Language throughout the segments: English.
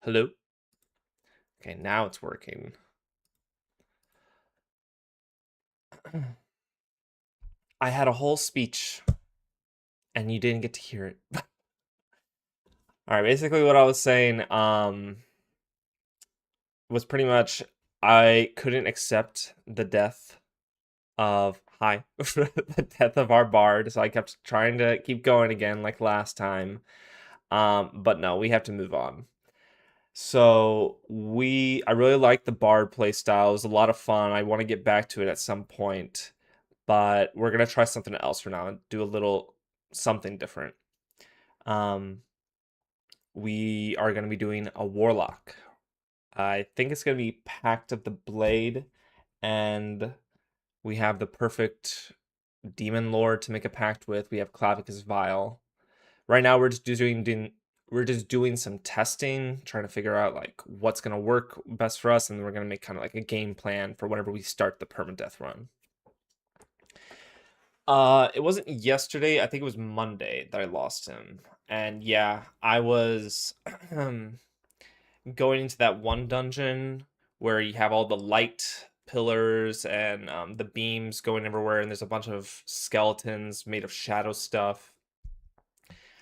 Hello? Okay, now it's working. I had a whole speech and you didn't get to hear it. All right, basically what I was saying was pretty much I couldn't accept the death of the death of our bard, so I kept trying to keep going again like last time. But no, we have to move on. So I really like the bard playstyle. It was a lot of fun. I want to get back to it at some point, but we're gonna try something else for now and do a little something different. Um, we are gonna be doing a warlock. I think it's gonna be Pact of the Blade, and we have the perfect demon lord to make a pact with. We have Clavicus Vial. Right now, we're just doing some testing, trying to figure out like what's gonna work best for us, and then we're gonna make kind of like a game plan for whenever we start the permadeath run. It wasn't yesterday. I think it was Monday that I lost him. And yeah, I was going into that one dungeon where you have all the light pillars and the beams going everywhere, and there's a bunch of skeletons made of shadow stuff.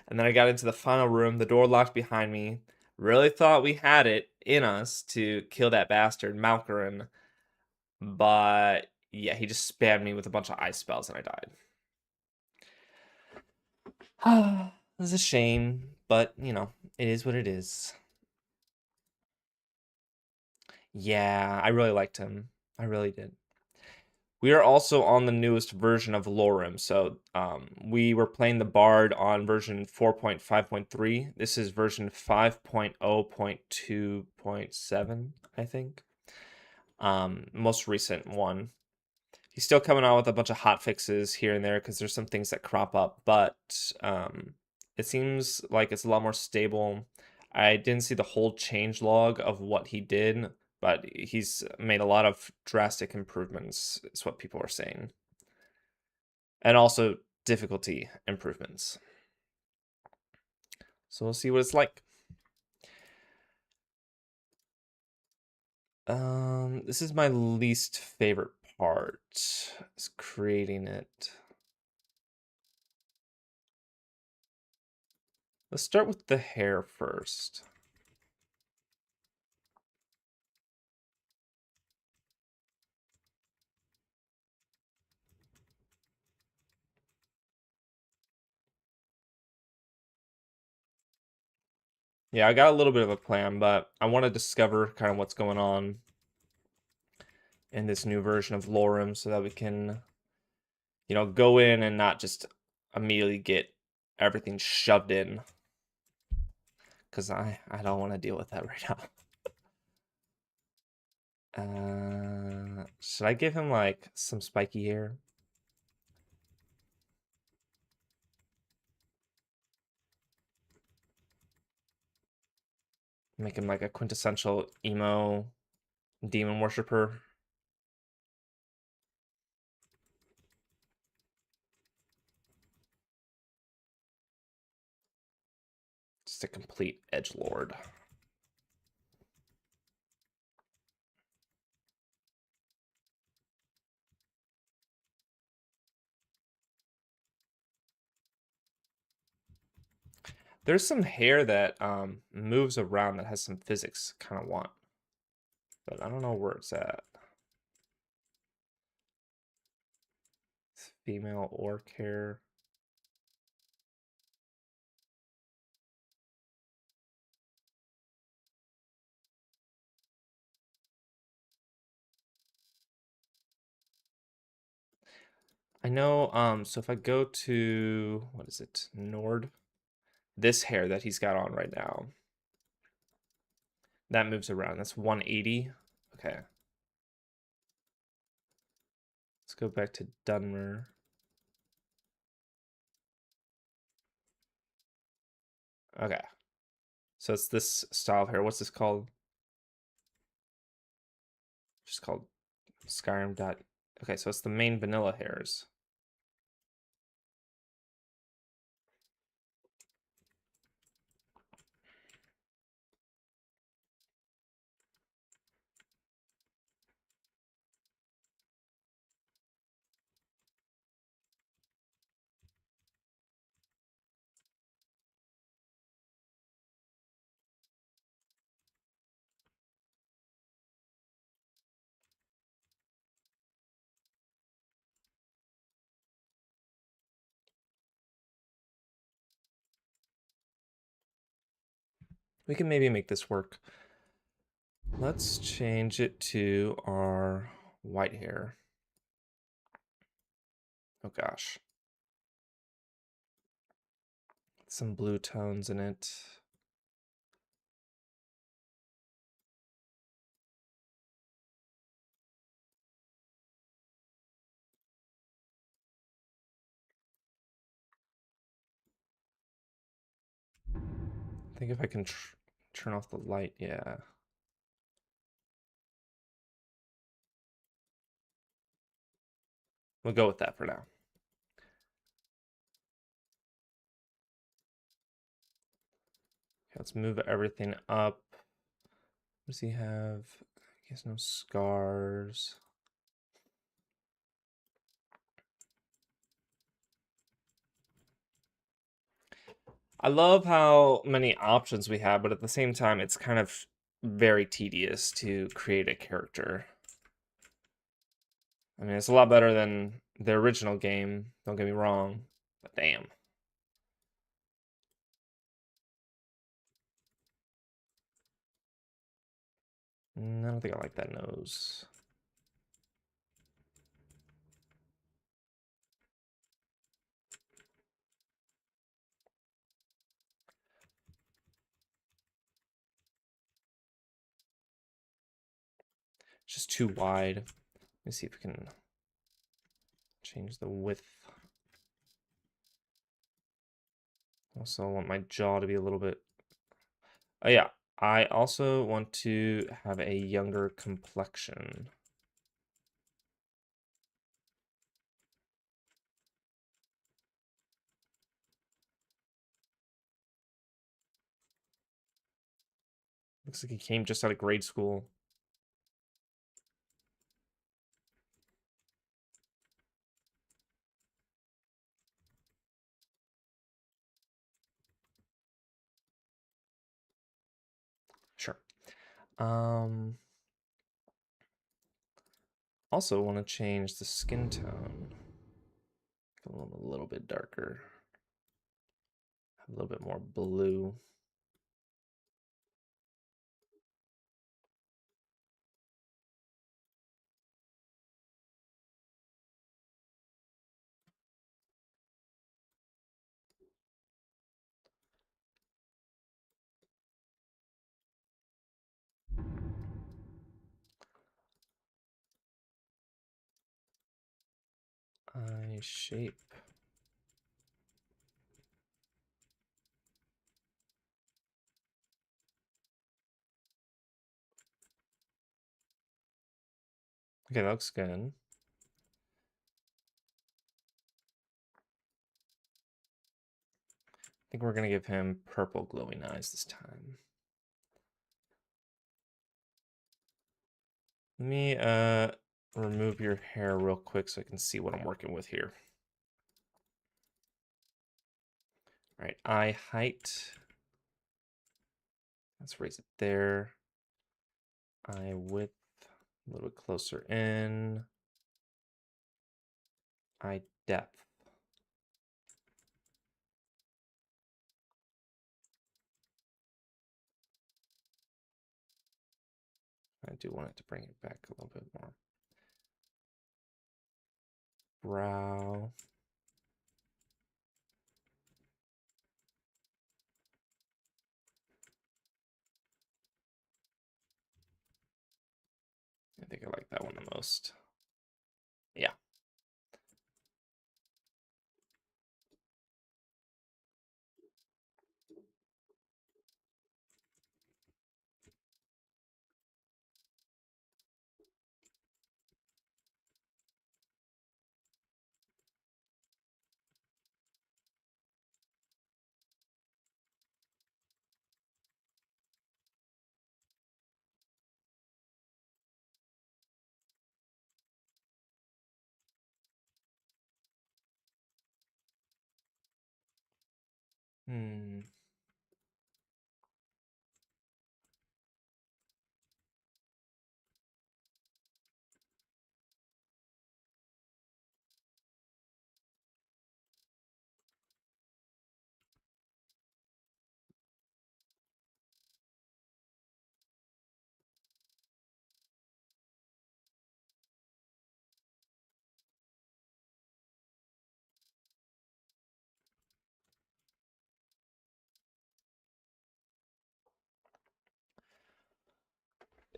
And then I got into the final room, the door locked behind me. Really thought we had it in us to kill that bastard, Malkarin. But yeah, he just spammed me with a bunch of ice spells and I died. It's a shame, but you know, it is what it is. Yeah, I really liked him. I really did. We are also on the newest version of Lorem. So we were playing the Bard on version 4.5.3. This is version 5.0.2.7, I think. Most recent one. He's still coming out with a bunch of hot fixes here and there because there's some things that crop up, but it seems like it's a lot more stable. I didn't see the whole change log of what he did, but he's made a lot of drastic improvements, is what people are saying. And also difficulty improvements. So we'll see what it's like. This is my least favorite part, is creating it. Let's start with the hair first. Yeah, I got a little bit of a plan, but I want to discover kind of what's going on in this new version of Lorem so that we can, go in and not just immediately get everything shoved in. Because I don't want to deal with that right now. Should I give him like some spiky hair? Make him like a quintessential emo demon worshiper. Just a complete edgelord. There's some hair that moves around that has some physics kind of want, but I don't know where it's at. Female orc hair. I know, so if I go to, what is it, Nord? This hair that he's got on right now, that moves around. That's 180. Okay. Let's go back to Dunmer. Okay. So it's this style of hair. What's this called? Just called Skyrim dot. Okay, so it's the main vanilla hairs. We can maybe make this work. Let's change it to our white hair. Oh gosh. Some blue tones in it. I think if I can turn off the light, yeah. We'll go with that for now. Okay, let's move everything up. What does he have? He has no scars. I love how many options we have, but at the same time, it's kind of very tedious to create a character. I mean, it's a lot better than the original game, don't get me wrong, but damn. I don't think I like that nose. It's just too wide. Let me see if we can change the width. Also, I want my jaw to be a little bit... Oh yeah, I also want to have a younger complexion. Looks like he came just out of grade school. Sure. Also want to change the skin tone. A little bit darker. A little bit more blue. Eye shape. Okay, that looks good. I think we're gonna give him purple glowing eyes this time. Let me remove your hair real quick so I can see what I'm working with here. All right, eye height. Let's raise it there. Eye width, a little bit closer in. Eye depth. I do want it to bring it back a little bit more. Brow. I think I like that one the most. Yeah. Hmm.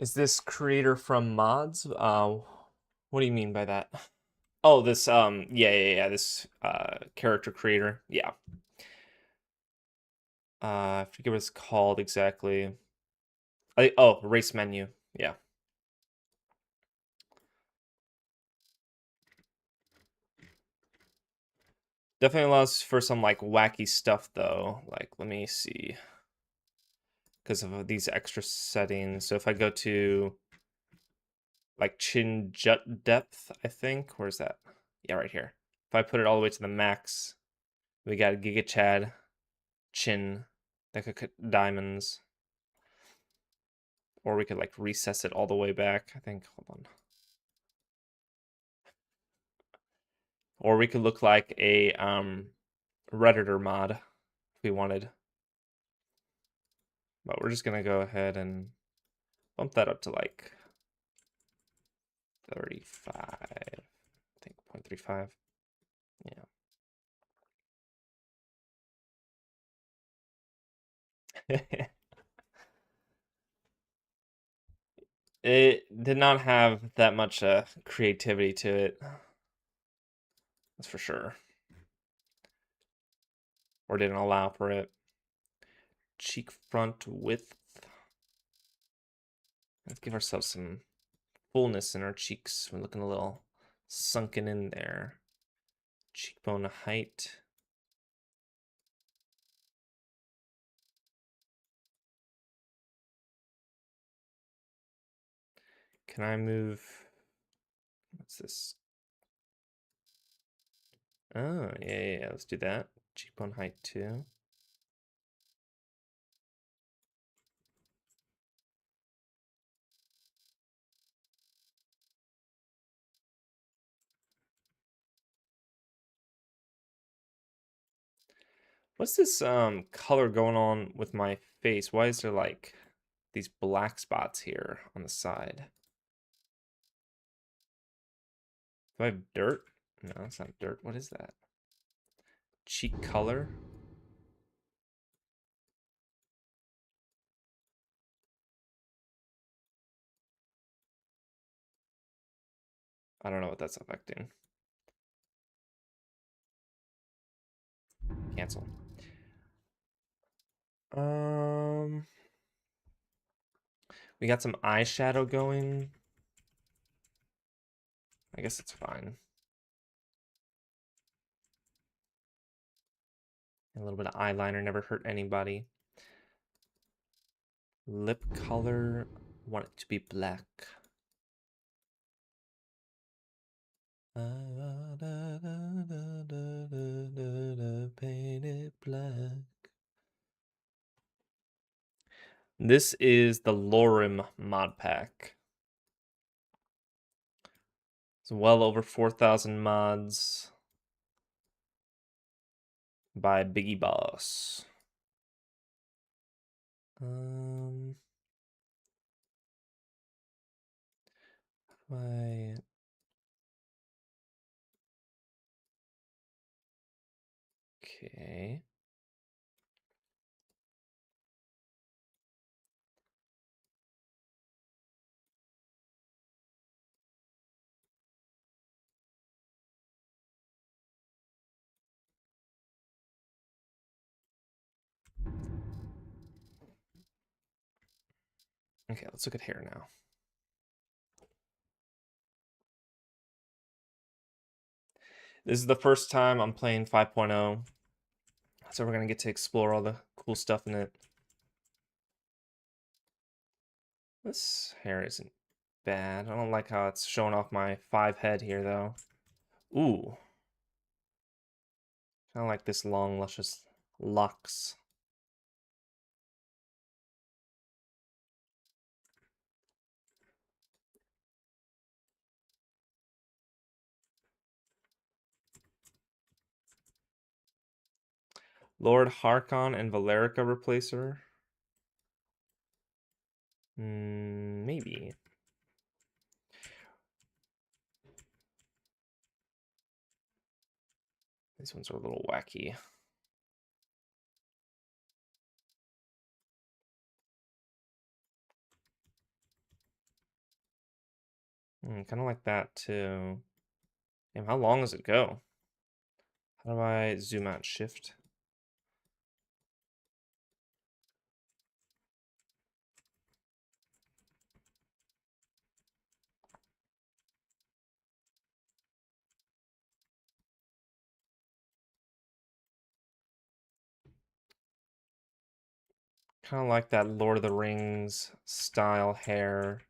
Is this creator from mods? What do you mean by that? Oh, this yeah, this character creator. Yeah. I forget what it's called exactly. Oh, race menu. Yeah. Definitely allows for some like wacky stuff though. Like, let me see. Because of these extra settings. So if I go to like chin jut depth, I think. Where's that? Yeah, right here. If I put it all the way to the max, we got Giga Chad, chin, diamonds. Or we could like recess it all the way back. I think, hold on. Or we could look like a Redditor mod if we wanted. But we're just gonna go ahead and bump that up to like 35, I think 0.35. Yeah. It did not have that much creativity to it. That's for sure. Or didn't allow for it. Cheek front width. Let's give ourselves some fullness in our cheeks. We're looking a little sunken in there. Cheekbone height. Can I move? What's this? Oh, yeah. Let's do that. Cheekbone height too. What's this color going on with my face? Why is there like these black spots here on the side? Do I have dirt? No, it's not dirt. What is that? Cheek color? I don't know what that's affecting. Cancel. We got some eyeshadow going. I guess it's fine. A little bit of eyeliner never hurt anybody. Lip color, want it to be black. Paint it black. This is the Lorem mod pack. It's well over 4,000 mods by Biggie Boss. My okay. Okay, let's look at hair now. This is the first time I'm playing 5.0, so we're gonna get to explore all the cool stuff in it. This hair isn't bad. I don't like how it's showing off my 5 head here, though. Ooh. I don't like this long, luscious locks. Lord Harkon and Valerica replacer? Maybe. These ones are a little wacky. Kind of like that too. Damn, how long does it go? How do I zoom out? Shift. Kind of like that Lord of the Rings style hair.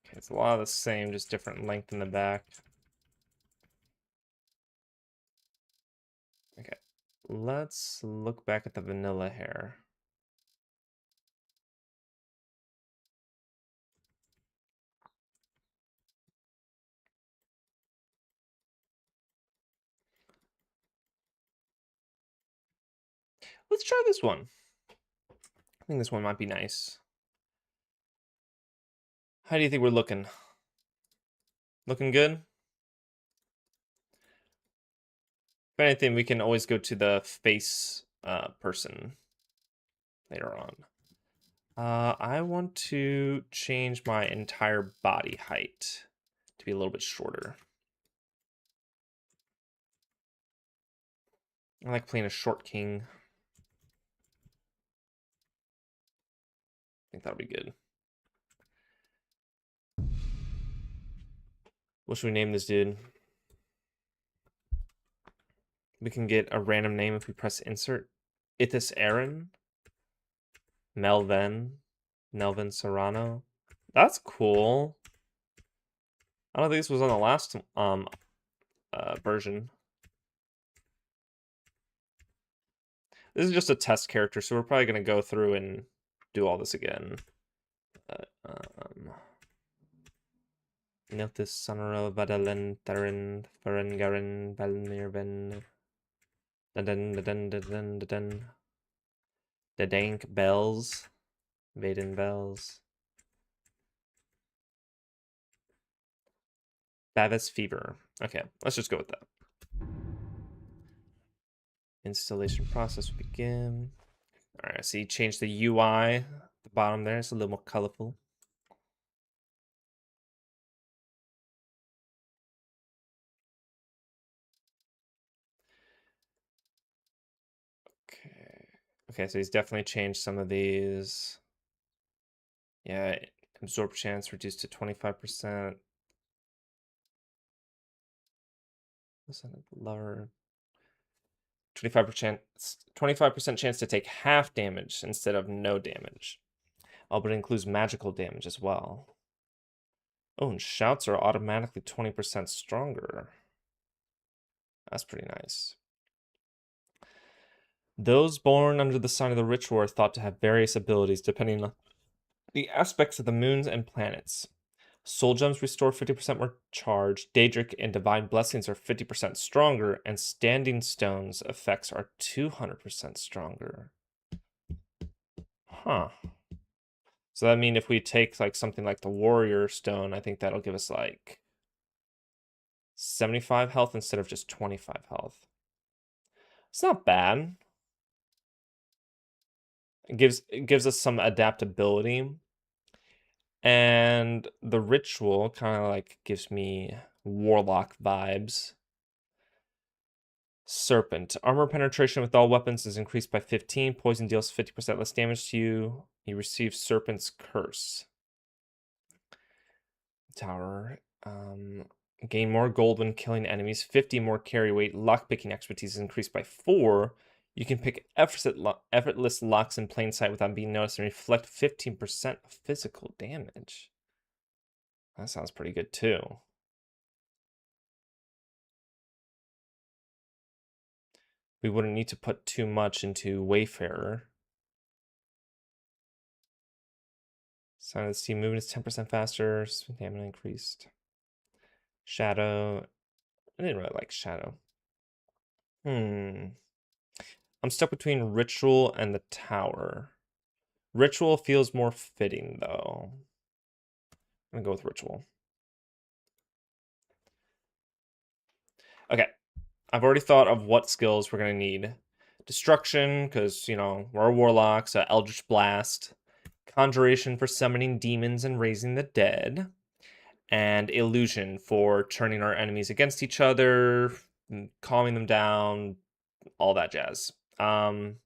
Okay, it's a lot of the same, just different length in the back. Okay, let's look back at the vanilla hair. Let's try this one. I think this one might be nice. How do you think we're looking? Looking good? If anything, we can always go to the face person later on. I want to change my entire body height to be a little bit shorter. I like playing a short king. I think that'll be good. What should we name this dude? We can get a random name if we press insert. Ithis Aaron. Melvin. Melvin Serrano. That's cool. I don't think this was on the last version. This is just a test character, so we're probably going to go through and do all this again. Nilthis Sonoro Vadalen Therin Ferengarin Valnirven The Dank Bells. Vaden Bells. Bavis Fever. Okay, let's just go with that. Installation process will begin. All right, so you change the UI at the bottom there. It's a little more colorful. Okay. Okay, so he's definitely changed some of these. Yeah, absorb chance reduced to 25%. Listen, lower 25% chance to take half damage instead of no damage. Oh, but it includes magical damage as well. Oh, and shouts are automatically 20% stronger. That's pretty nice. Those born under the sign of the ritual are thought to have various abilities depending on the aspects of the moons and planets. Soul gems restore 50% more charge, Daedric and divine blessings are 50% stronger, and standing stones effects are 200% stronger. Huh. So that means if we take like something like the warrior stone, I think that'll give us like 75 health instead of just 25 health. It's not bad. It gives us some adaptability. And the ritual kind of like gives me warlock vibes. Serpent. Armor penetration with all weapons is increased by 15. Poison deals 50% less damage to you. You receive Serpent's Curse. Tower. Gain more gold when killing enemies. 50 more carry weight. Lockpicking expertise is increased by 4. You can pick effortless locks in plain sight without being noticed and reflect 15% of physical damage. That sounds pretty good too. We wouldn't need to put too much into Wayfarer. Sign of the Sea movement is 10% faster. Stamina increased. Shadow. I didn't really like Shadow. I'm stuck between Ritual and the Tower. Ritual feels more fitting, though. I'm gonna go with Ritual. Okay, I've already thought of what skills we're gonna need. Destruction, because, you know, we're a Warlock, so Eldritch Blast. Conjuration for summoning demons and raising the dead. And Illusion for turning our enemies against each other, calming them down, all that jazz. Then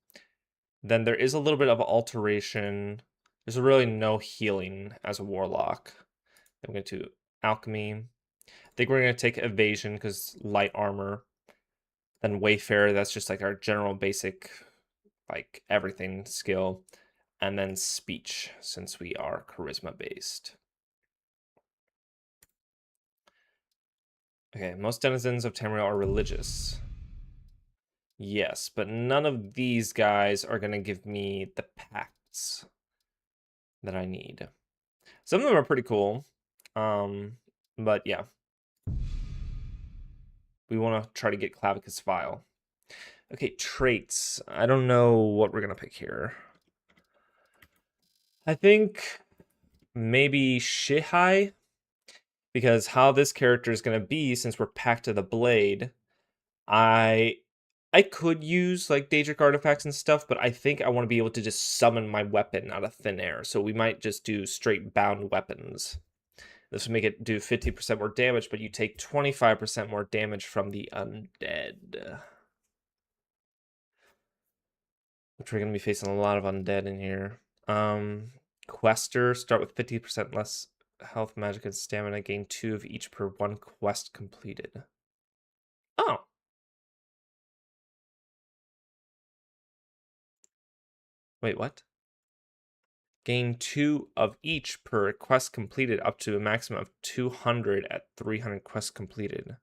there is a little bit of alteration. There's really no healing as a Warlock. Then we go to Alchemy. I think we're going to take Evasion because light armor. Then Wayfarer, that's just like our general basic, like everything skill. And then Speech, since we are charisma based. Okay, most denizens of Tamriel are religious. Yes, but none of these guys are going to give me the pacts that I need. Some of them are pretty cool. But yeah. We want to try to get Clavicus File. Okay, traits. I don't know what we're going to pick here. I think maybe Shihai, because how this character is going to be, since we're Pact of the Blade, I could use like Daedric artifacts and stuff, but I think I want to be able to just summon my weapon out of thin air. So we might just do straight bound weapons. This will make it do 50% more damage, but you take 25% more damage from the undead. Which we're going to be facing a lot of undead in here. Quester, start with 50% less health, magic, and stamina. Gain 2 of each per 1 quest completed. Oh. Wait, what? Gain 2 of each per quest completed, up to a maximum of 200 at 300 quests completed.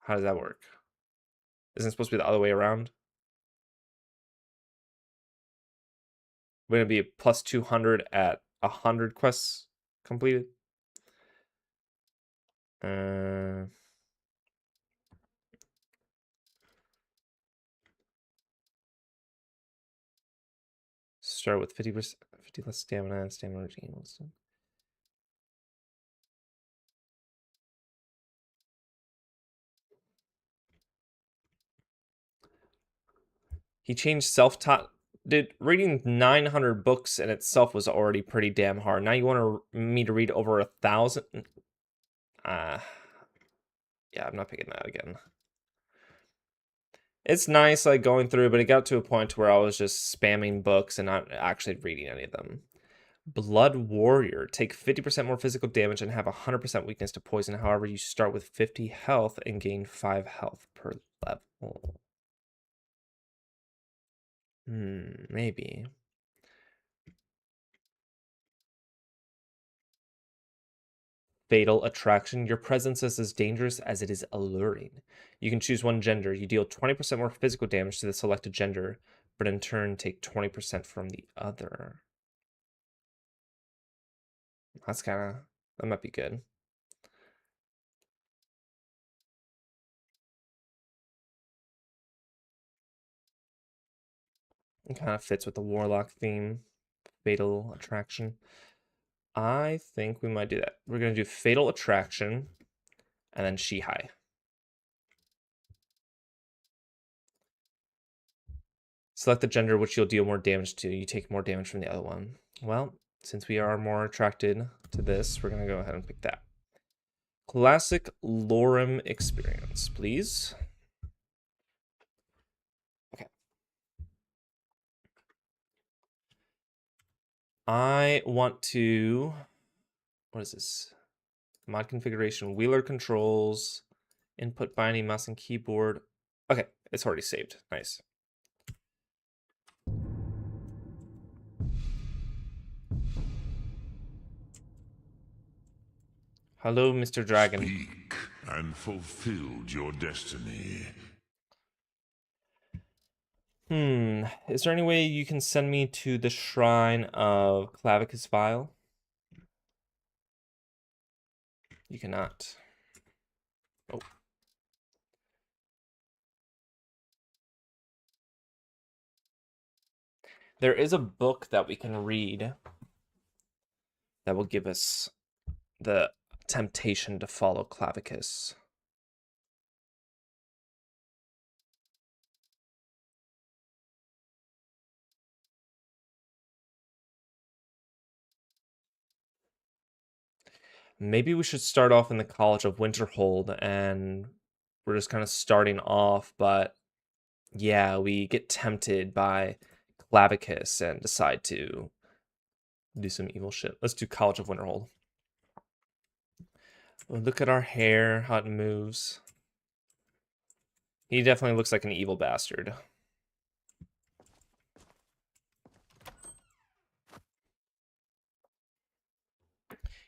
How does that work? Isn't it supposed to be the other way around? We're going to be plus 200 at 100 quests completed. Start with 50%, 50 less stamina and stamina routine. He changed self-taught. Did reading 900 books in itself was already pretty damn hard. Now you want me to read over 1,000? Yeah, I'm not picking that again. It's nice like going through, but it got to a point where I was just spamming books and not actually reading any of them. Blood Warrior. Take 50% more physical damage and have 100% weakness to poison. However, you start with 50 health and gain 5 health per level. Maybe. Fatal Attraction. Your presence is as dangerous as it is alluring. You can choose one gender. You deal 20% more physical damage to the selected gender, but in turn take 20% from the other. That might be good. It kind of fits with the Warlock theme. Fatal Attraction. I think we might do that. We're going to do Fatal Attraction and then Shihai. Select the gender which you'll deal more damage to. You take more damage from the other one. Well, since we are more attracted to this, we're going to go ahead and pick that. Classic Lorem experience, please. Okay. I want to... What is this? Mod configuration, wheeler controls, input binding, mouse and keyboard. Okay, it's already saved. Nice. Hello, Mr. Dragon. Speak and fulfilled your destiny. Is there any way you can send me to the shrine of Clavicus Vile? You cannot. Oh. There is a book that we can read that will give us the temptation to follow Clavicus. Maybe we should start off in the College of Winterhold, and we're just kind of starting off, but yeah, we get tempted by Clavicus and decide to do some evil shit. Let's do College of Winterhold. Look at our hair, how it moves. He definitely looks like an evil bastard.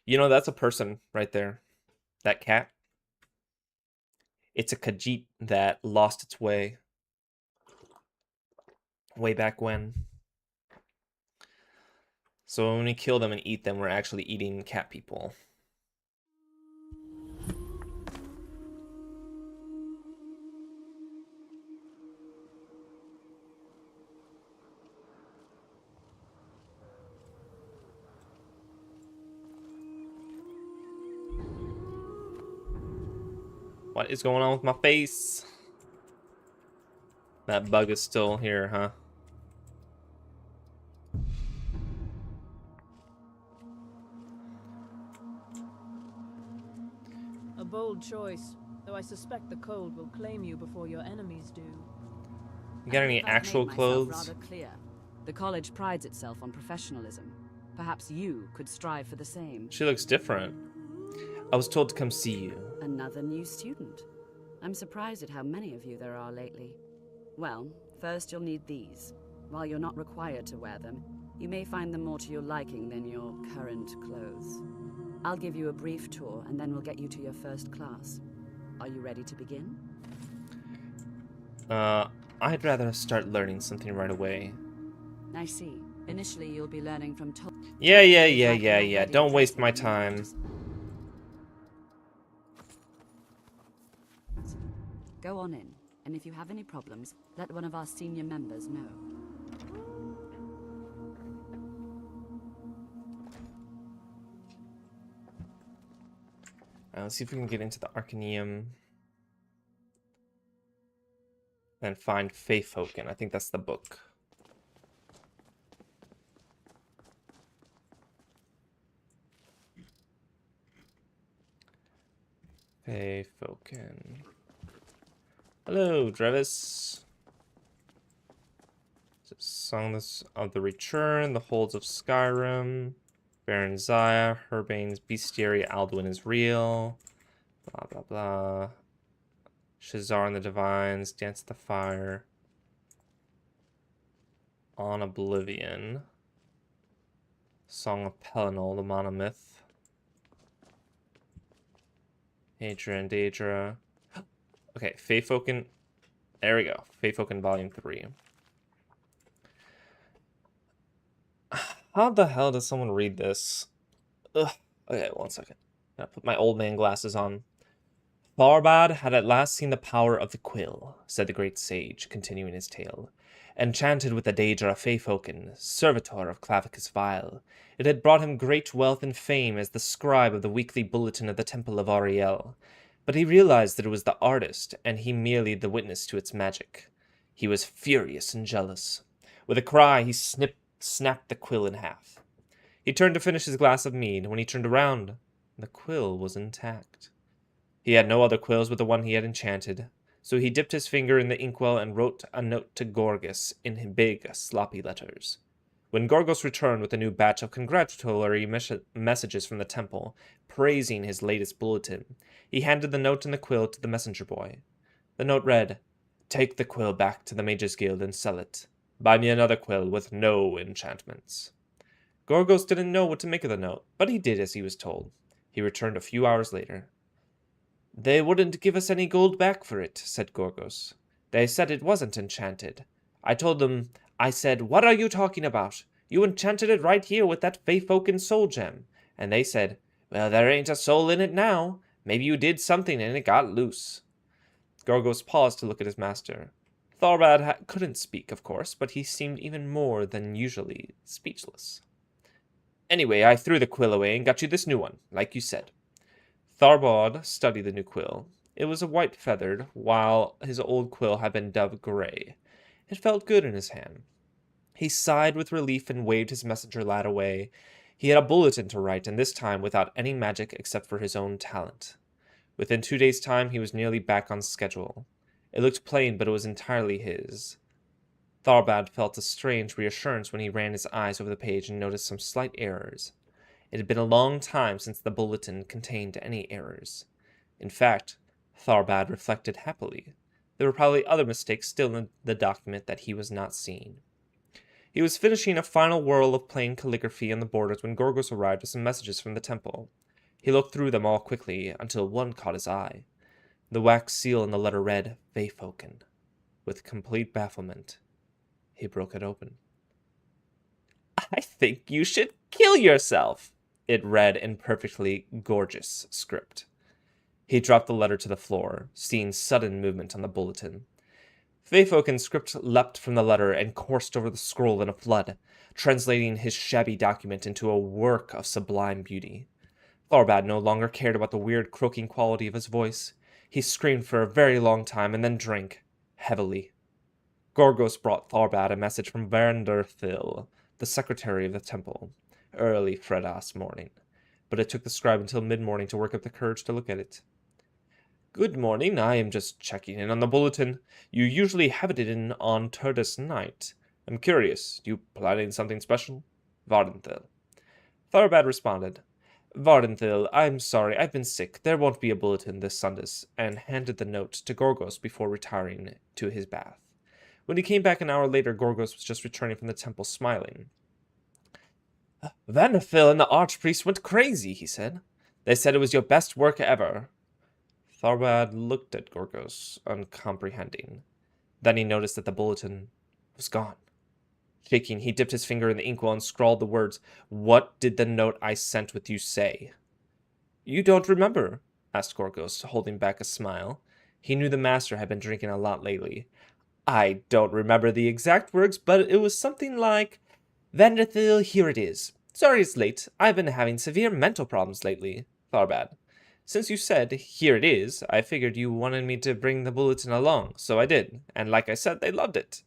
You know, that's a person right there. That cat. It's a Khajiit that lost its way back when. So when we kill them and eat them, we're actually eating cat people. What is going on with my face? That bug is still here, huh? A bold choice, though I suspect the cold will claim you before your enemies do. You got any actual clothes? Rather clear. The college prides itself on professionalism. Perhaps you could strive for the same. She looks different. I was told to come see you. Another new student. I'm surprised at how many of you there are lately. Well, first you'll need these. While you're not required to wear them, you may find them more to your liking than your current clothes. I'll give you a brief tour, and then we'll get you to your first class. Are you ready to begin? I'd rather start learning something right away. I see. Initially, you'll be learning from... Yeah. Don't waste my time. Go on in, and if you have any problems, let one of our senior members know. Let's see if we can get into the Arcaneum and find Feyfoken. I think that's the book. Feyfoken. Hello, Drevis. Songs of the Return, The Holds of Skyrim, Baron Zaya, Herbane's Bestiary, Alduin is Real, blah blah blah. Shazar and the Divines, Dance at the Fire, On Oblivion, Song of Pelinal, the Monomyth, Aedra and Daedra. Okay, Feyfoken. There we go. Feyfoken Volume 3. How the hell does someone read this? Ugh. Okay, 1 second. Gotta put my old man glasses on. Tharbad had at last seen the power of the quill, said the great sage, continuing his tale. Enchanted with the Daedra Feyfoken, servitor of Clavicus Vile, it had brought him great wealth and fame as the scribe of the weekly bulletin of the Temple of Ariel. But he realized that it was the artist, and he merely the witness to its magic. He was furious and jealous. With a cry, he snapped the quill in half. He turned to finish his glass of mead. When he turned around, the quill was intact. He had no other quills but the one he had enchanted, so he dipped his finger in the inkwell and wrote a note to Gorgus in big, sloppy letters. When Gorgos returned with a new batch of congratulatory messages from the temple, praising his latest bulletin, he handed the note and the quill to the messenger boy. The note read, "Take the quill back to the Mages Guild and sell it. Buy me another quill with no enchantments." Gorgos didn't know what to make of the note, but he did as he was told. He returned a few hours later. "They wouldn't give us any gold back for it," said Gorgos. "They said it wasn't enchanted. I said, what are you talking about? You enchanted it right here with that Feyfoken soul gem. And they said, Well, there ain't a soul in it now. Maybe you did something and it got loose. Gorgos paused to look at his master. Tharbad couldn't speak, of course, but he seemed even more than usually speechless. Anyway, I threw the quill away and got you this new one, like you said. Tharbad studied the new quill. It was a white feathered, while his old quill had been dove gray. It felt good in his hand. He sighed with relief and waved his messenger lad away. He had a bulletin to write, and this time without any magic except for his own talent. Within 2 days' time, he was nearly back on schedule. It looked plain, but it was entirely his. Tharbad felt a strange reassurance when he ran his eyes over the page and noticed some slight errors. It had been a long time since the bulletin contained any errors. In fact, Tharbad reflected happily. There were probably other mistakes still in the document that he was not seeing. He was finishing a final whirl of plain calligraphy on the borders when Gorgos arrived with some messages from the temple. He looked through them all quickly until one caught his eye. The wax seal in the letter read, Vayfoken. With complete bafflement, he broke it open. I think you should kill yourself, it read in perfectly gorgeous script. He dropped the letter to the floor, seeing sudden movement on the bulletin. Vayfoken's script leapt from the letter and coursed over the scroll in a flood, translating his shabby document into a work of sublime beauty. Tharbad no longer cared about the weird croaking quality of his voice. He screamed for a very long time and then drank, heavily. Gorgos brought Tharbad a message from Vanderthil, the secretary of the temple, early Fredas morning, but it took the scribe until mid-morning to work up the courage to look at it. Good morning, I am just checking in on the bulletin. You usually have it in on Turdus night. I'm curious, you planning something special? Vardenthil. Tharbad responded, Vardenthil, I'm sorry, I've been sick. There won't be a bulletin this Sundays, and handed the note to Gorgos before retiring to his bath. When he came back an hour later, Gorgos was just returning from the temple, smiling. Vanderthil and the archpriest went crazy, he said. They said it was your best work ever. Tharbad looked at Gorgos, uncomprehending. Then he noticed that the bulletin was gone. Shaking, he dipped his finger in the inkwell and scrawled the words, What did the note I sent with you say? You don't remember? Asked Gorgos, holding back a smile. He knew the master had been drinking a lot lately. I don't remember the exact words, but it was something like, Vanderthil, here it is. Sorry it's late. I've been having severe mental problems lately. Tharbad. Since you said, here it is, I figured you wanted me to bring the bulletin along, so I did, and like I said, they loved it.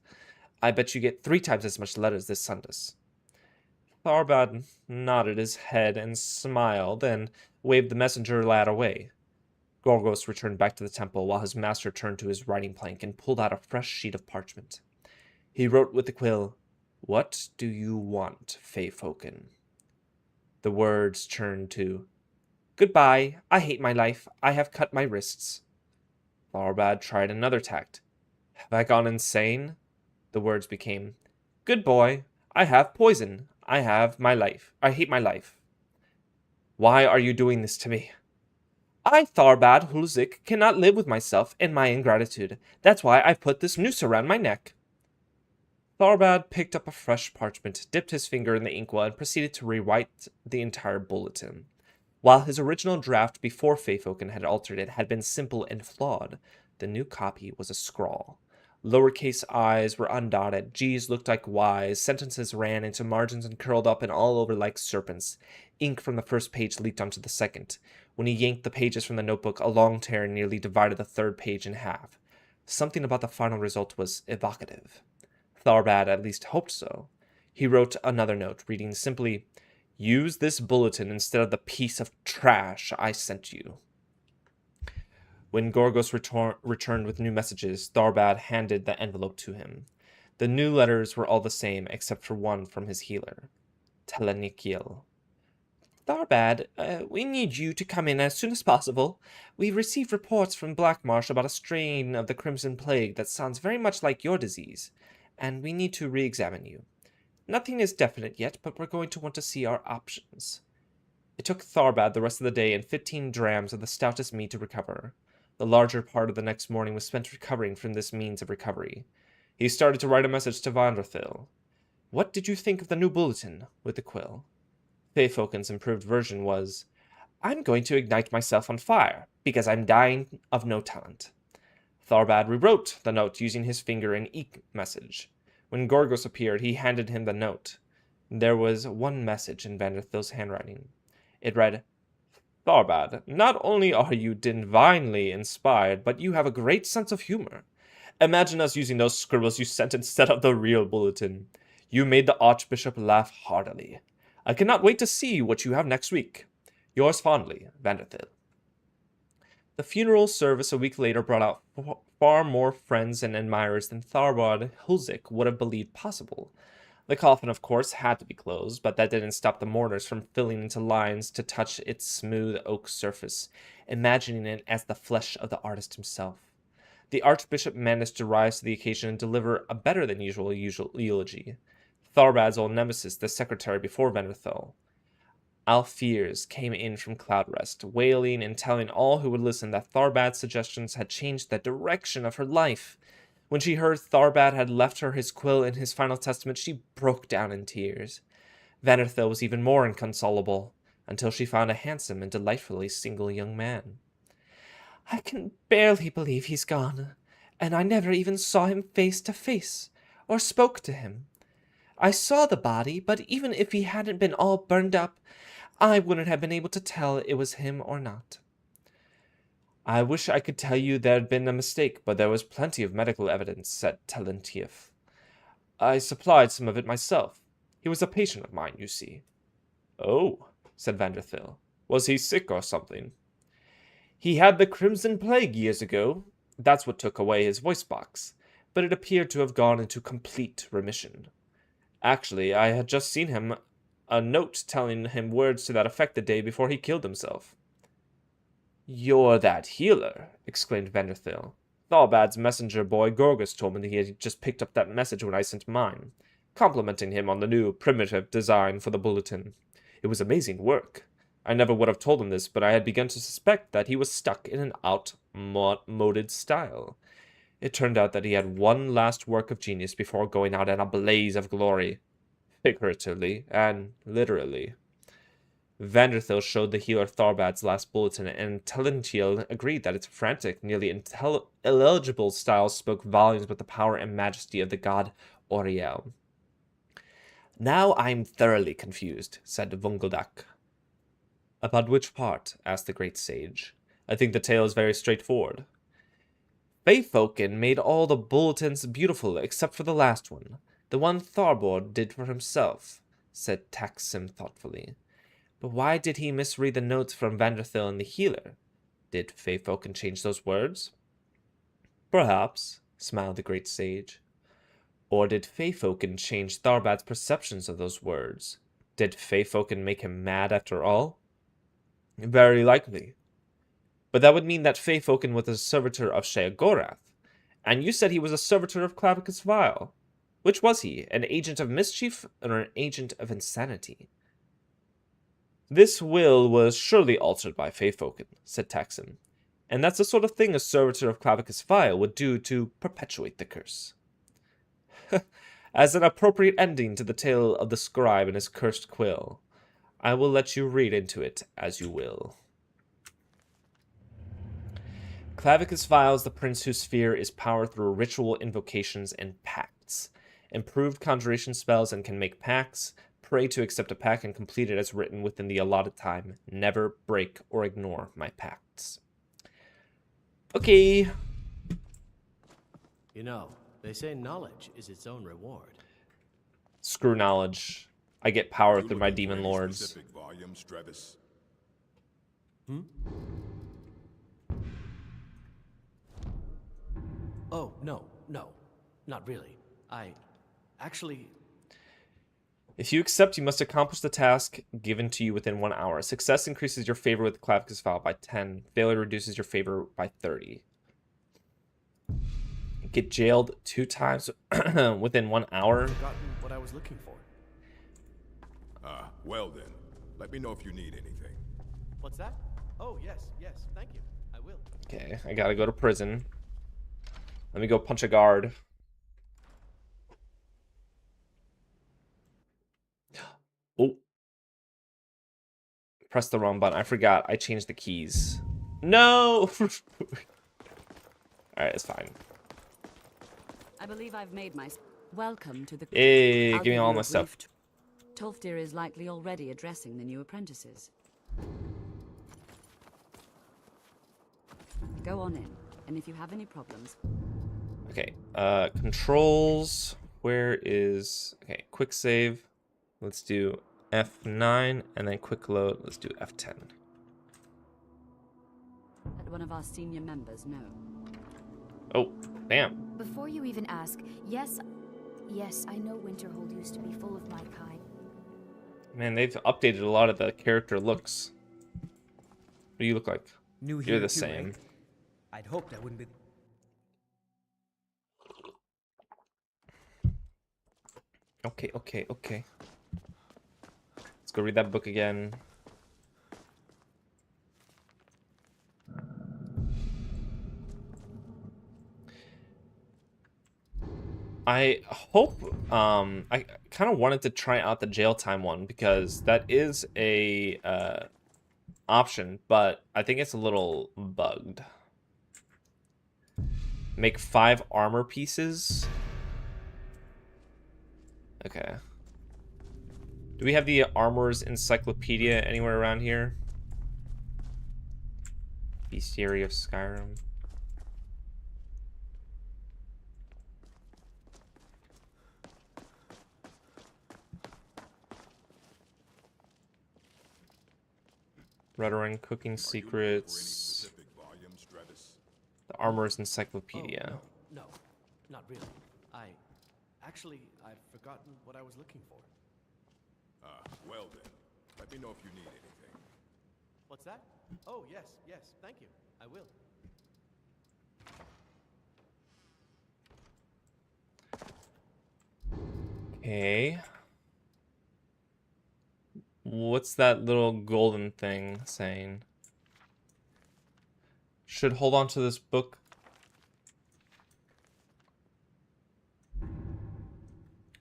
I bet you get 3 times as much letters this Sundays. Tharbad nodded his head and smiled, and waved the messenger lad away. Gorgos returned back to the temple, while his master turned to his writing plank and pulled out a fresh sheet of parchment. He wrote with the quill, What do you want, Vayfoken? The words turned to, Goodbye, I hate my life, I have cut my wrists. Tharbad tried another tact. Have I gone insane? The words became, Good boy, I have poison, I have my life, I hate my life. Why are you doing this to me? I, Tharbad Hulzik, cannot live with myself and my ingratitude. That's why I've put this noose around my neck. Tharbad picked up a fresh parchment, dipped his finger in the inkwell, and proceeded to rewrite the entire bulletin. While his original draft before Vayfoken had altered it had been simple and flawed, the new copy was a scrawl. Lowercase i's were undotted, g's looked like y's, sentences ran into margins and curled up and all over like serpents. Ink from the first page leaked onto the second. When he yanked the pages from the notebook, a long tear nearly divided the third page in half. Something about the final result was evocative. Tharbad at least hoped so. He wrote another note, reading simply, Use this bulletin instead of the piece of trash I sent you. When Gorgos returned with new messages, Tharbad handed the envelope to him. The new letters were all the same, except for one from his healer, Telenikiel. Tharbad, we need you to come in as soon as possible. We've received reports from Blackmarsh about a strain of the Crimson Plague that sounds very much like your disease, and we need to re-examine you. Nothing is definite yet, but we're going to want to see our options. It took Tharbad the rest of the day and 15 drams of the stoutest mead to recover. The larger part of the next morning was spent recovering from this means of recovery. He started to write a message to Vanderthil. What did you think of the new bulletin? With the quill. Vayfoken's improved version was, I'm going to ignite myself on fire, because I'm dying of no talent. Tharbad rewrote the note using his finger in e-message. When Gorgos appeared, he handed him the note. There was one message in Vanderthil's handwriting. It read, Tharbad, not only are you divinely inspired, but you have a great sense of humor. Imagine us using those scribbles you sent instead of the real bulletin. You made the Archbishop laugh heartily. I cannot wait to see what you have next week. Yours fondly, Vanderthil. The funeral service a week later brought out far more friends and admirers than Tharbad Hulzik would have believed possible. The coffin, of course, had to be closed, but that didn't stop the mourners from filling into lines to touch its smooth oak surface, imagining it as the flesh of the artist himself. The Archbishop managed to rise to the occasion and deliver a better than usual eulogy. Tharbad's old nemesis, the secretary before Vanderthil, Alfiers, came in from Cloudrest, wailing and telling all who would listen that Tharbad's suggestions had changed the direction of her life. When she heard Tharbad had left her his quill in his final testament, she broke down in tears. Vanderthil was even more inconsolable, until she found a handsome and delightfully single young man. I can barely believe he's gone, and I never even saw him face to face, or spoke to him. I saw the body, but even if he hadn't been all burned up, I wouldn't have been able to tell it was him or not. I wish I could tell you there'd been a mistake, but there was plenty of medical evidence, said Talentiev. I supplied some of it myself. He was a patient of mine, you see. Oh, said Vanderthil. Was he sick or something? He had the Crimson Plague years ago. That's what took away his voice box, but it appeared to have gone into complete remission. Actually, I had just seen him a note telling him words to that effect the day before he killed himself. You're that healer, exclaimed Vanderthil. Tharbad's messenger boy Gorgus told me that he had just picked up that message when I sent mine, complimenting him on the new primitive design for the bulletin. It was amazing work. I never would have told him this, but I had begun to suspect that he was stuck in an outmoded style. It turned out that he had one last work of genius before going out in a blaze of glory, figuratively and literally. Vanderthil showed the healer Tharbad's last bulletin, and Talentiel agreed that its frantic, nearly illegible style spoke volumes about the power and majesty of the god Oriel. Now I'm thoroughly confused, said Vungeldak. About which part? Asked the great sage. I think the tale is very straightforward. Feyfolken made all the bulletins beautiful except for the last one, the one Tharbord did for himself, said Taksim thoughtfully. But why did he misread the notes from Vanderthil and the healer? Did Feyfolken change those words? Perhaps, smiled the great sage. Or did Feyfolken change Tharbad's perceptions of those words? Did Feyfolken make him mad after all? Very likely. But that would mean that Feyfolken was a servitor of Sheogorath, and you said he was a servitor of Clavicus Vile. Which was he, an agent of mischief or an agent of insanity? This will was surely altered by Feyfolken, said Taxon, and that's the sort of thing a servitor of Clavicus Vile would do to perpetuate the curse. As an appropriate ending to the tale of the scribe and his cursed quill, I will let you read into it as you will. Clavicus Vile is the prince whose sphere is power through ritual invocations and pacts. Improved conjuration spells and can make pacts. Pray to accept a pact and complete it as written within the allotted time. Never break or ignore my pacts. Okay. You know, they say knowledge is its own reward. Screw knowledge. I get power through my demon lords. Volumes, Travis? Oh, no, not really. Actually... If you accept, you must accomplish the task given to you within 1 hour. Success increases your favor with Clavicus Vile by 10. Failure reduces your favor by 30. Get jailed 2 times within 1 hour. I've forgotten what I was looking for. Well then. Let me know if you need anything. What's that? Oh, yes, thank you. I will. Okay, I gotta go to prison. Let me go punch a guard. Oh. pressed the wrong button. I forgot. I changed the keys. No! Alright, it's fine. I believe I've made my... Welcome to the... Hey, I'll give me give all you my a stuff. brief Tolfdir is likely already addressing the new apprentices. Go on in, and if you have any problems... Okay, controls. Where is... Okay, quick save. Let's do F9, and then quick load. Let's do F10. Let one of our senior members know. Oh, damn. Before you even ask, yes, I know Winterhold used to be full of my kind. Man, they've updated a lot of the character looks. What do you look like? New You're here the too, same. eh? I'd hoped I wouldn't be. Okay. Let's go read that book again. I hope, I kind of wanted to try out the jail time one because that is a option, but I think it's a little bugged. Make 5 armor pieces. Okay. Do we have the Armorer's Encyclopedia anywhere around here? Bestiary of Skyrim. Ruttering Cooking Secrets. The Armorer's Encyclopedia. Oh, no, not really. I've forgotten what I was looking for. Well then, let me know if you need anything. What's that? Oh, yes, thank you. I will. Okay. What's that little golden thing saying? Should hold on to this book.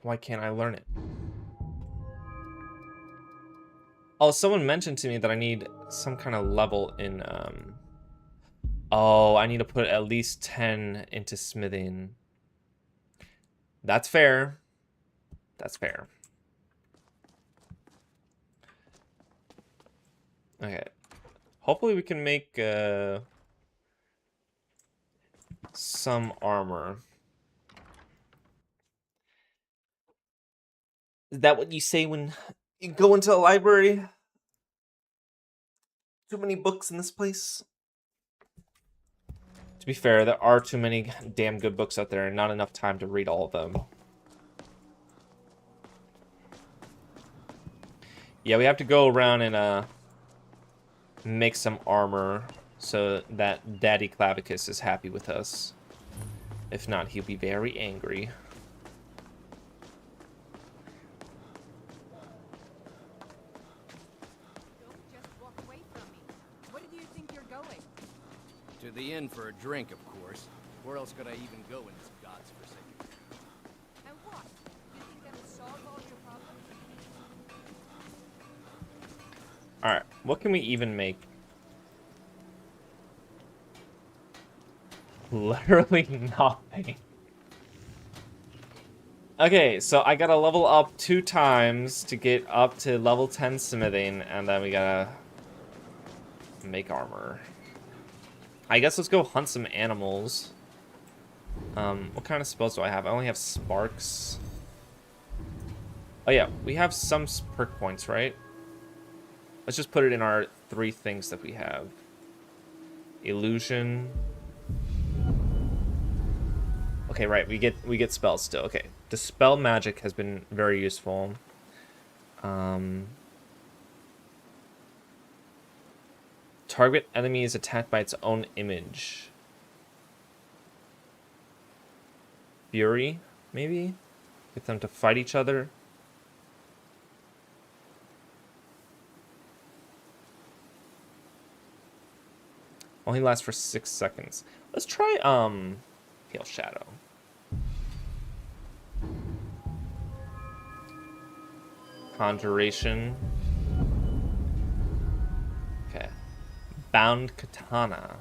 Why can't I learn it? Oh, someone mentioned to me that I need some kind of level in, Oh, I need to put at least 10 into smithing. That's fair. That's fair. Okay. Hopefully we can make, some armor. Is that what you say when you go into a library? Too many books in this place? To be fair, there are too many damn good books out there and not enough time to read all of them. Yeah, we have to go around and make some armor so that Daddy Clavicus is happy with us. If not, he'll be very angry. To the inn for a drink, of course. Where else could I even go in this god's forsaken? And what? You think that will solve all your problems? Alright, what can we even make? Literally nothing. Okay, so I gotta level up 2 times to get up to level 10 smithing, and then we gotta make armor. I guess let's go hunt some animals. What kind of spells do I have? I only have sparks. Oh yeah, we have some perk points, right? Let's just put it in our 3 things that we have. Illusion. Okay, right, we get spells still. Okay. Dispel magic has been very useful. Target enemy is attacked by its own image. Fury, maybe? Get them to fight each other. Only lasts for 6 seconds. Let's try, Hail Shadow. Conjuration. Bound katana.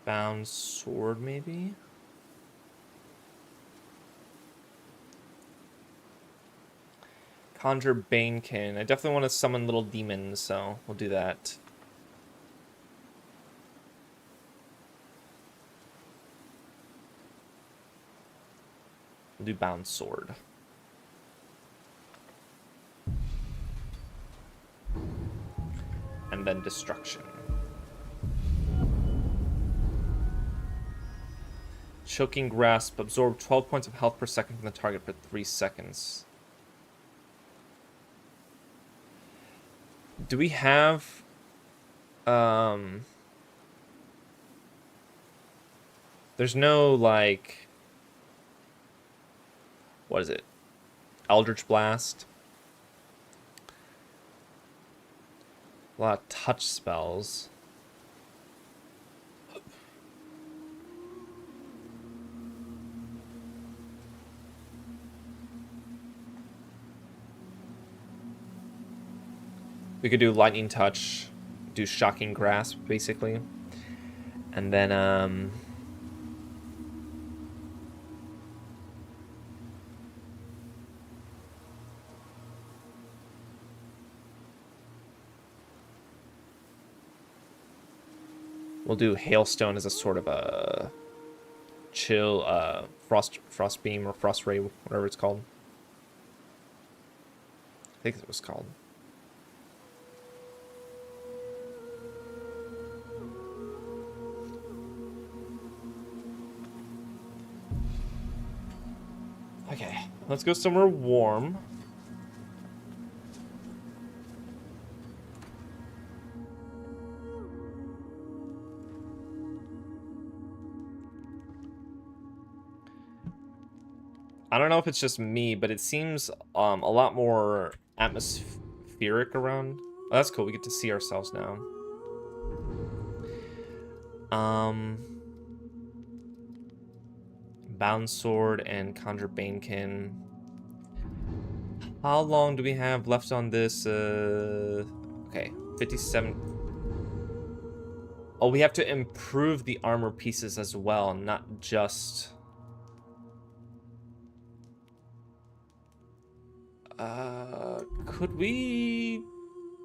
Bound sword, maybe? Conjure Banekin. I definitely want to summon little demons, so we'll do that. We'll do Bound Sword. And then Destruction. Choking Grasp. Absorb 12 points of health per second from the target for 3 seconds. Do we have... There's no, like... What is it? Eldritch Blast. A lot of touch spells. We could do Lightning Touch, do Shocking Grasp, basically. And then, we'll do Hailstone as a sort of a chill, frost beam or frost ray, whatever it's called. I think it was called. Okay, let's go somewhere warm. I don't know if it's just me, but it seems a lot more atmospheric around. Oh, that's cool. We get to see ourselves now. Bound Sword and Conjure Banekin. How long do we have left on this? Okay, 57. Oh, we have to improve the armor pieces as well, not just... Could we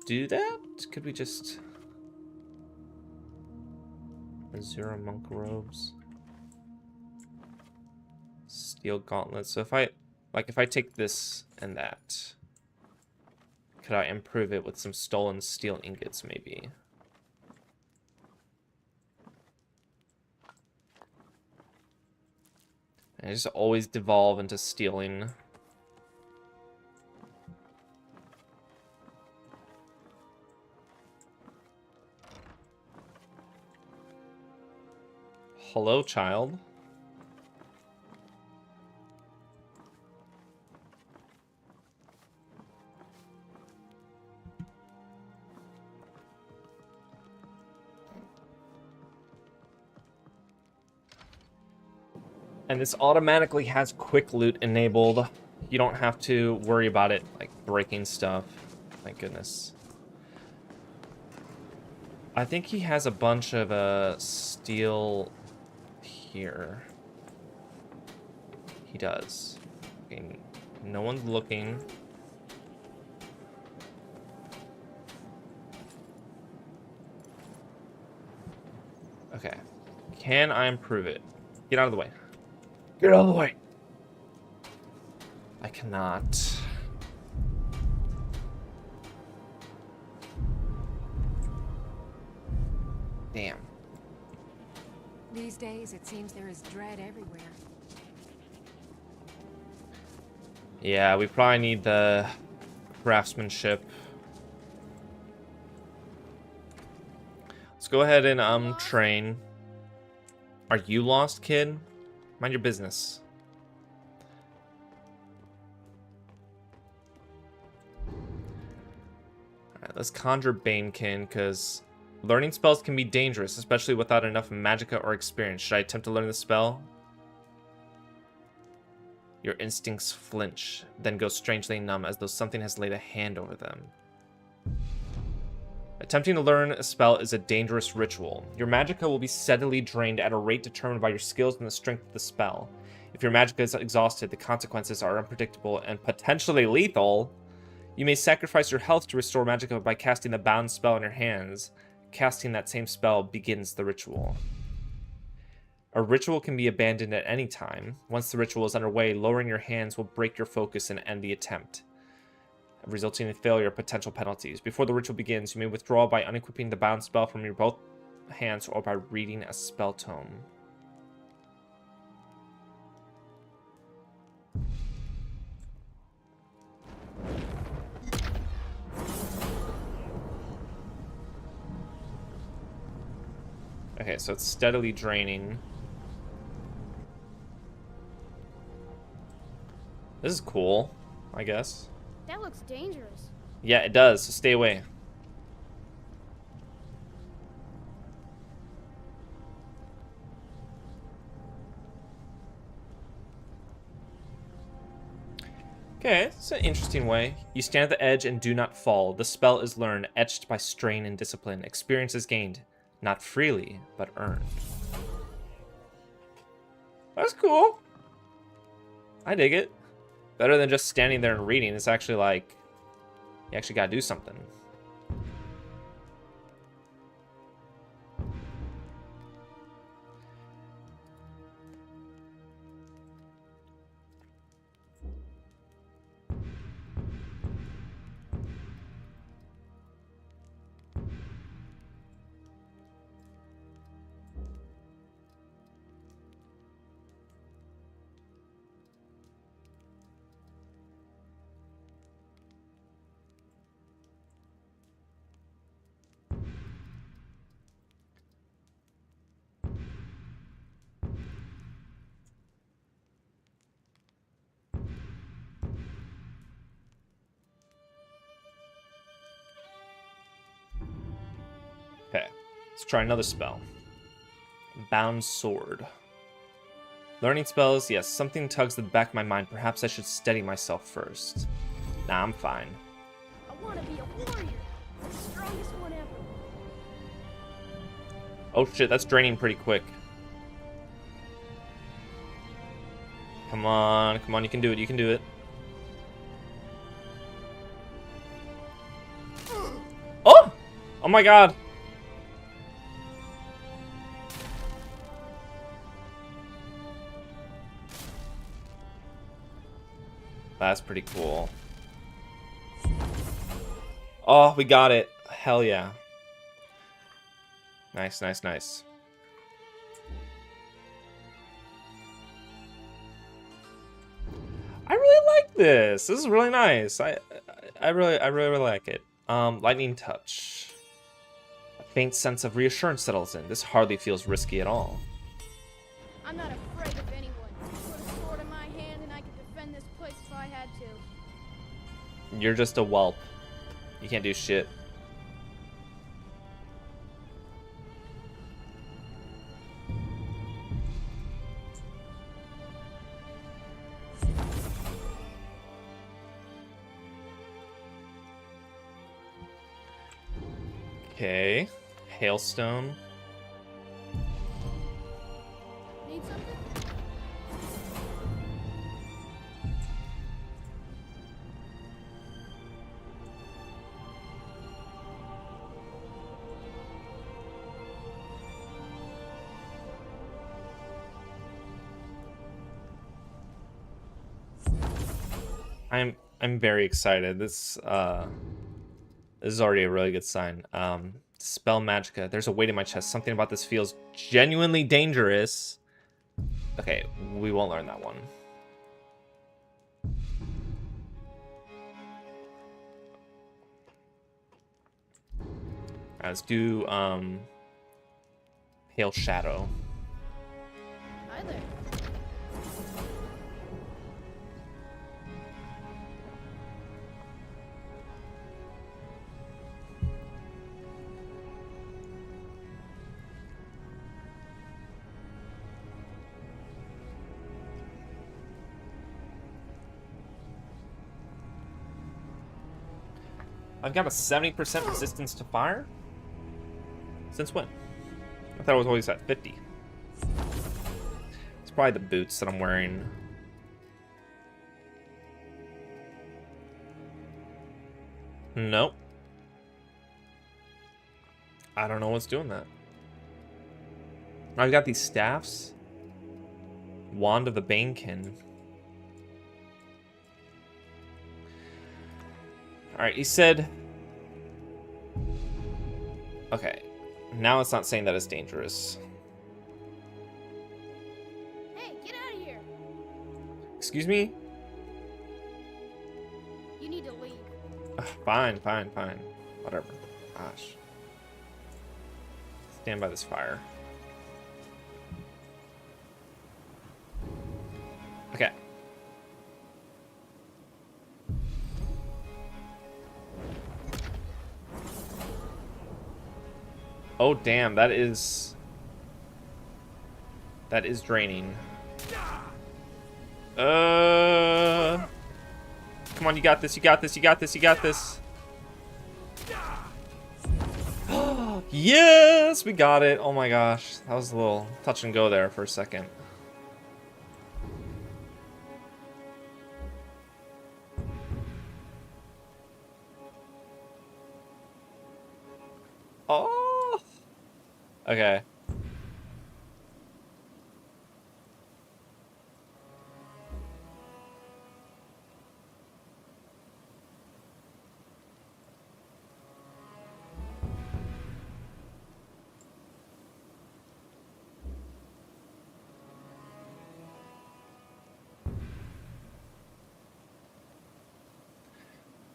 do that? Could we just... Azura Monk Robes. Steel Gauntlets. So if I take this and that, could I improve it with some stolen steel ingots, maybe? And I just always devolve into stealing. Hello, child. And this automatically has quick loot enabled. You don't have to worry about it, like, breaking stuff. Thank goodness. I think he has a bunch of steel here. He does. Okay, no one's looking. Okay. Can I improve it? Get out of the way. Get out of the way. I cannot. Damn. These days, it seems there is dread everywhere. Yeah, we probably need the craftsmanship. Let's go ahead and train. Are you lost, kid? Mind your business. Alright, let's conjure Banekin, because learning spells can be dangerous, especially without enough magicka or experience. Should I attempt to learn the spell? Your instincts flinch, then go strangely numb as though something has laid a hand over them. Attempting to learn a spell is a dangerous ritual. Your magicka will be steadily drained at a rate determined by your skills and the strength of the spell. If your magicka is exhausted, the consequences are unpredictable and potentially lethal. You may sacrifice your health to restore magicka by casting the bound spell in your hands. Casting that same spell begins the ritual. A ritual can be abandoned at any time. Once the ritual is underway, lowering your hands will break your focus and end the attempt, resulting in failure or potential penalties. Before the ritual begins, you may withdraw by unequipping the bound spell from your both hands or by reading a spell tome. Okay, so it's steadily draining. This is cool, I guess. That looks dangerous. Yeah, it does, so stay away. Okay, it's an interesting way. You stand at the edge and do not fall. The spell is learned, etched by strain and discipline. Experience is gained, not freely, but earned. That's cool. I dig it. Better than just standing there and reading. It's actually like, you actually gotta do something. Okay, let's try another spell. Bound Sword. Learning spells, yes, something tugs at the back of my mind. Perhaps I should steady myself first. Nah, I'm fine. I want to be a warrior. The strongest one ever. Oh shit, that's draining pretty quick. Come on, come on, you can do it, you can do it. Oh! Oh my god! That's pretty cool. Oh, we got it. Hell yeah. Nice, nice, nice. I really like this. This is really nice. I really like it. Lightning Touch. A faint sense of reassurance settles in. This hardly feels risky at all. I'm not afraid of anyone. Put a sword in my hand and I could defend this place if I had to. You're just a whelp. You can't do shit. Okay. Hailstone. Need something? I'm very excited. This is already a really good sign. Spell Magicka. There's a weight in my chest. Something about this feels genuinely dangerous. Okay, we won't learn that one. Alright, let's do Pale Shadow. Hi there. I've got a 70% resistance to fire? Since when? I thought it was always at 50. It's probably the boots that I'm wearing. Nope. I don't know what's doing that. I've got these staffs. Wand of the Banekin. Alright, he said... Okay. Now it's not saying that it's dangerous. Hey, get out of here! Excuse me? You need to leave. Ugh, fine. Whatever. Gosh. Stand by this fire. Okay. Oh, damn, that is draining. Come on, you got this, you got this, you got this, you got this. Yes, we got it. Oh my gosh, that was a little touch and go there for a second. Oh. Okay.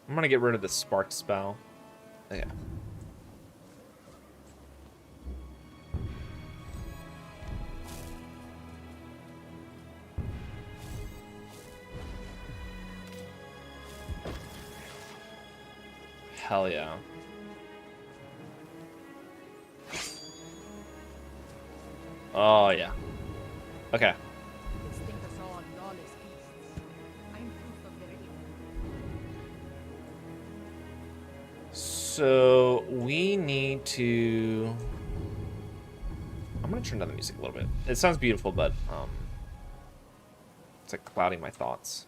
I'm gonna get rid of the spark spell. Okay. Hell yeah. Oh yeah. Okay. So we need to... I'm gonna turn down the music a little bit. It sounds beautiful, but it's like clouding my thoughts.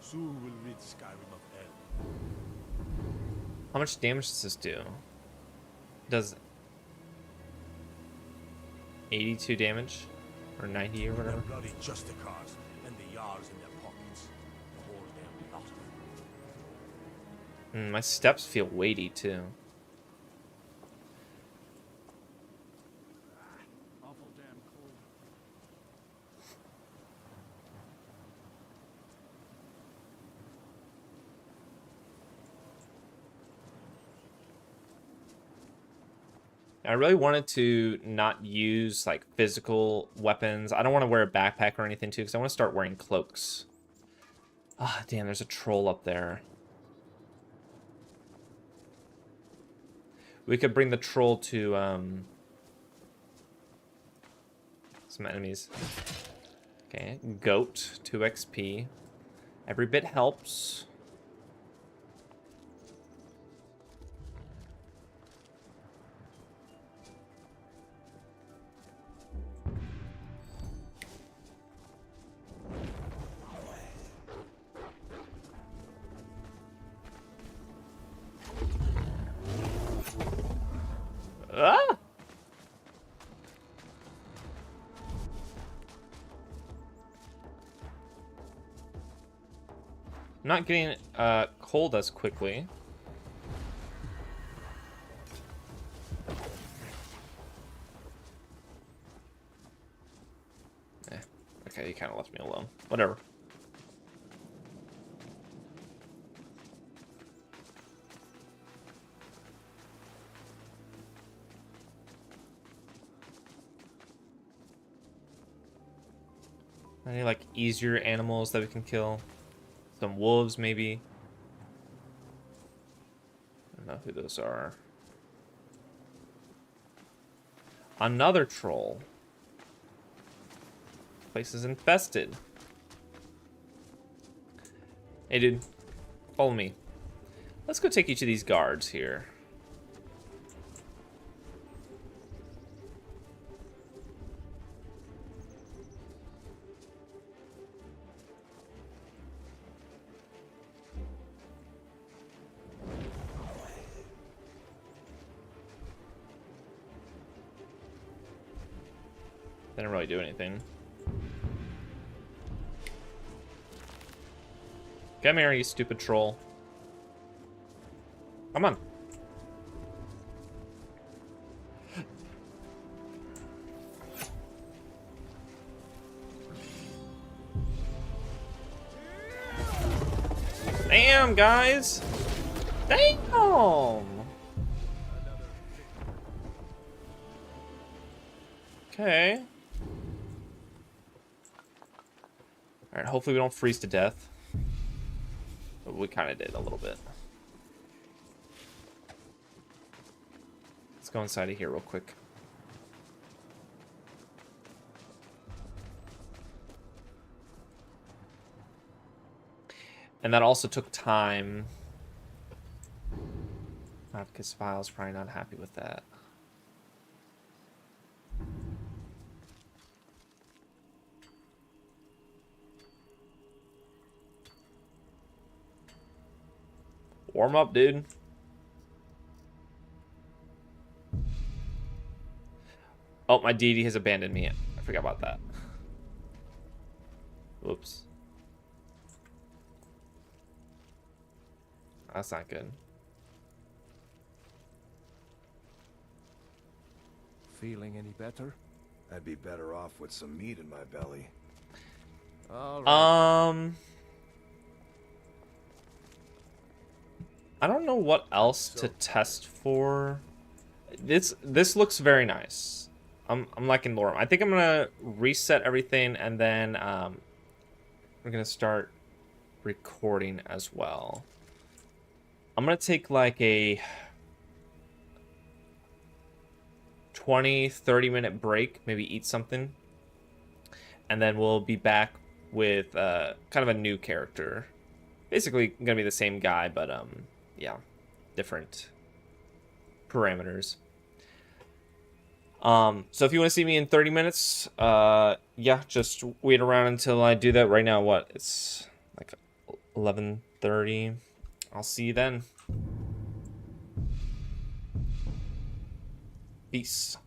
Soon we'll reach Skyrim of Hell. How much damage does this do? Does 82 damage? Or 90 or whatever? The bloody Justicars and the Yards in their pockets. The whole damn lot of them. My steps feel weighty too. Awful damn cold. I really wanted to not use like physical weapons. I don't want to wear a backpack or anything too, because I want to start wearing cloaks. Ah, damn, there's a troll up there. We could bring the troll to some enemies. Okay, goat, 2 XP. Every bit helps. Ah! I'm not getting cold as quickly. Okay, you kind of left me alone. Whatever. Any like easier animals that we can kill? Some wolves, maybe. I don't know who those are. Another troll. Place is infested. Hey, dude. Follow me. Let's go take each of these guards here. They didn't really do anything. Come here, you stupid troll. Come on. Damn, guys. Damn. Okay. Alright, hopefully we don't freeze to death. But we kind of did a little bit. Let's go inside of here real quick. And that also took time. Because File's probably not happy with that. Warm up, dude. Oh, my deity has abandoned me. I forgot about that. Whoops. That's not good. Feeling any better? I'd be better off with some meat in my belly. All right. I don't know what else to test for. This looks very nice. I'm liking Lorem. I think I'm gonna reset everything and then we're gonna start recording as well. I'm gonna take like a 20-30 minute break, maybe eat something, and then we'll be back with kind of a new character. Basically gonna be the same guy, but yeah, different parameters. So if you want to see me in 30 minutes, yeah, just wait around until I do that. Right now, what? It's like 11:30. I'll see you then. Peace.